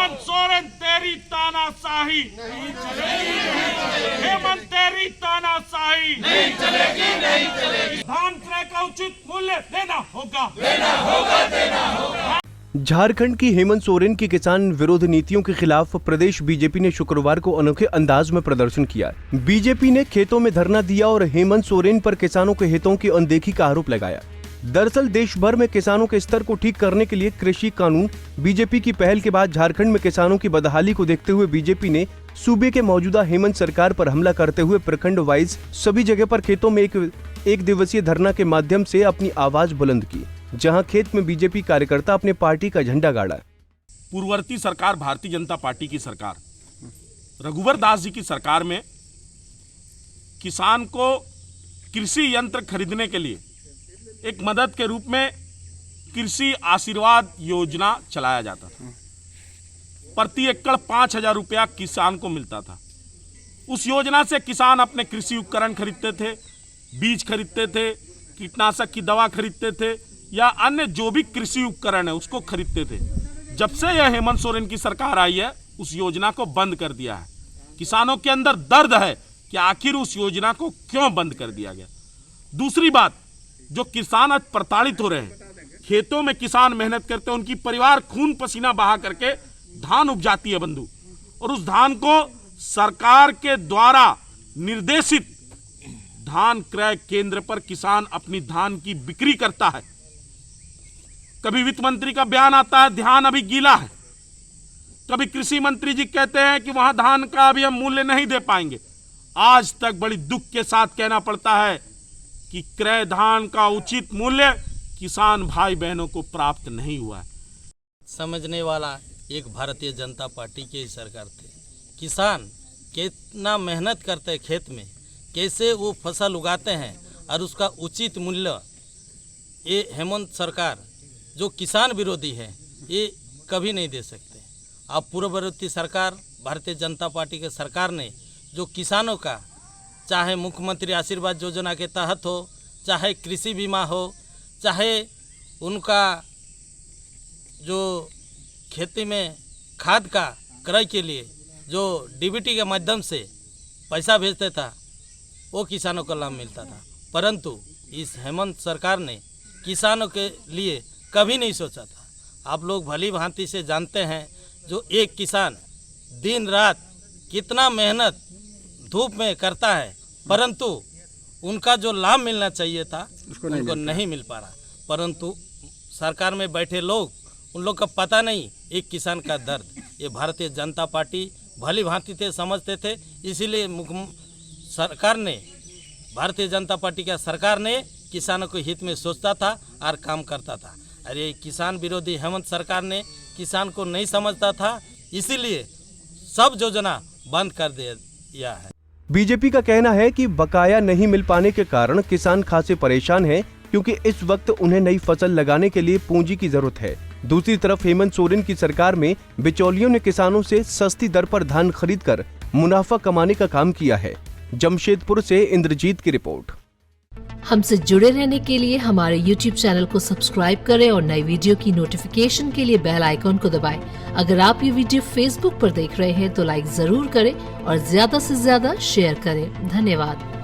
हेमंत सोरेन तेरी तानाशाही नहीं चलेगी, हेमंत तेरी तानाशाही नहीं चलेगी। धान क्रय का उचित मूल्य देना होगा। झारखंड की हेमंत सोरेन की किसान विरोध नीतियों के खिलाफ प्रदेश बीजेपी ने शुक्रवार को अनोखे अंदाज में प्रदर्शन किया। बीजेपी ने खेतों में धरना दिया और हेमंत सोरेन पर किसानों के हितों की अनदेखी का आरोप लगाया। दरअसल देश भर में किसानों के स्तर को ठीक करने के लिए कृषि कानून बीजेपी की पहल के बाद झारखंड में किसानों की बदहाली को देखते हुए बीजेपी ने सूबे के मौजूदा हेमंत सरकार पर हमला करते हुए प्रखंड वाइज सभी जगह पर खेतों में एक दिवसीय धरना के माध्यम से अपनी आवाज बुलंद की, जहां खेत में बीजेपी कार्यकर्ता अपने पार्टी का झंडा गाड़ा। पूर्ववर्ती सरकार भारतीय जनता पार्टी की सरकार, रघुवर दास जी की सरकार में किसान को कृषि यंत्र खरीदने के लिए एक मदद के रूप में कृषि आशीर्वाद योजना चलाया जाता था। प्रति एकड़ 5,000 रुपया किसान को मिलता था। उस योजना से किसान अपने कृषि उपकरण खरीदते थे, बीज खरीदते थे, कीटनाशक की दवा खरीदते थे या अन्य जो भी कृषि उपकरण है उसको खरीदते थे। जब से यह हेमंत सोरेन की सरकार आई है उस योजना को बंद कर दिया है। किसानों के अंदर दर्द है कि आखिर उस योजना को क्यों बंद कर दिया गया। दूसरी बात, जो किसान आज प्रताड़ित हो रहे हैं, खेतों में किसान मेहनत करते हैं, उनकी परिवार खून पसीना बहा करके धान उपजाती है बंधु, और उस धान को सरकार के द्वारा निर्देशित धान क्रय केंद्र पर किसान अपनी धान की बिक्री करता है। कभी वित्त मंत्री का बयान आता है धान अभी गीला है, कभी कृषि मंत्री जी कहते हैं कि वहां धान का अभी हम मूल्य नहीं दे पाएंगे। आज तक बड़ी दुख के साथ कहना पड़ता है कि क्रय धान का उचित मूल्य किसान भाई बहनों को प्राप्त नहीं हुआ है। समझने वाला एक भारतीय जनता पार्टी की ही सरकार थे। किसान कितना मेहनत करते हैं खेत में, कैसे वो फसल उगाते हैं और उसका उचित मूल्य ये हेमंत सरकार जो किसान विरोधी है ये कभी नहीं दे सकते। अब पूर्ववर्ती सरकार भारतीय जनता पार्टी के सरकार ने जो किसानों का, चाहे मुख्यमंत्री आशीर्वाद योजना के तहत हो, चाहे कृषि बीमा हो, चाहे उनका जो खेती में खाद का क्रय के लिए जो डीबीटी के माध्यम से पैसा भेजते था वो किसानों को लाभ मिलता था। परंतु इस हेमंत सरकार ने किसानों के लिए कभी नहीं सोचा था। आप लोग भली भांति से जानते हैं जो एक किसान दिन रात कितना मेहनत धूप में करता है, परंतु उनका जो लाभ मिलना चाहिए था उनको नहीं मिल पा रहा। परंतु सरकार में बैठे लोग, उन लोग का पता नहीं एक किसान का दर्द। ये भारतीय जनता पार्टी भली भांति से समझते थे, इसीलिए सरकार ने, भारतीय जनता पार्टी का सरकार ने किसानों के हित में सोचता था और काम करता था। अरे किसान विरोधी हेमंत सरकार ने किसान को नहीं समझता था, इसीलिए सब योजना बंद कर दिया है। बीजेपी का कहना है कि बकाया नहीं मिल पाने के कारण किसान खासे परेशान हैं, क्योंकि इस वक्त उन्हें नई फसल लगाने के लिए पूंजी की जरूरत है। दूसरी तरफ हेमंत सोरेन की सरकार में बिचौलियों ने किसानों से सस्ती दर पर धान खरीदकर मुनाफा कमाने का काम किया है। जमशेदपुर से इंद्रजीत की रिपोर्ट। हमसे जुड़े रहने के लिए हमारे YouTube चैनल को सब्सक्राइब करें और नई वीडियो की नोटिफिकेशन के लिए बेल आइकॉन को दबाएं। अगर आप ये वीडियो Facebook पर देख रहे हैं तो लाइक जरूर करें और ज्यादा से ज्यादा शेयर करें। धन्यवाद।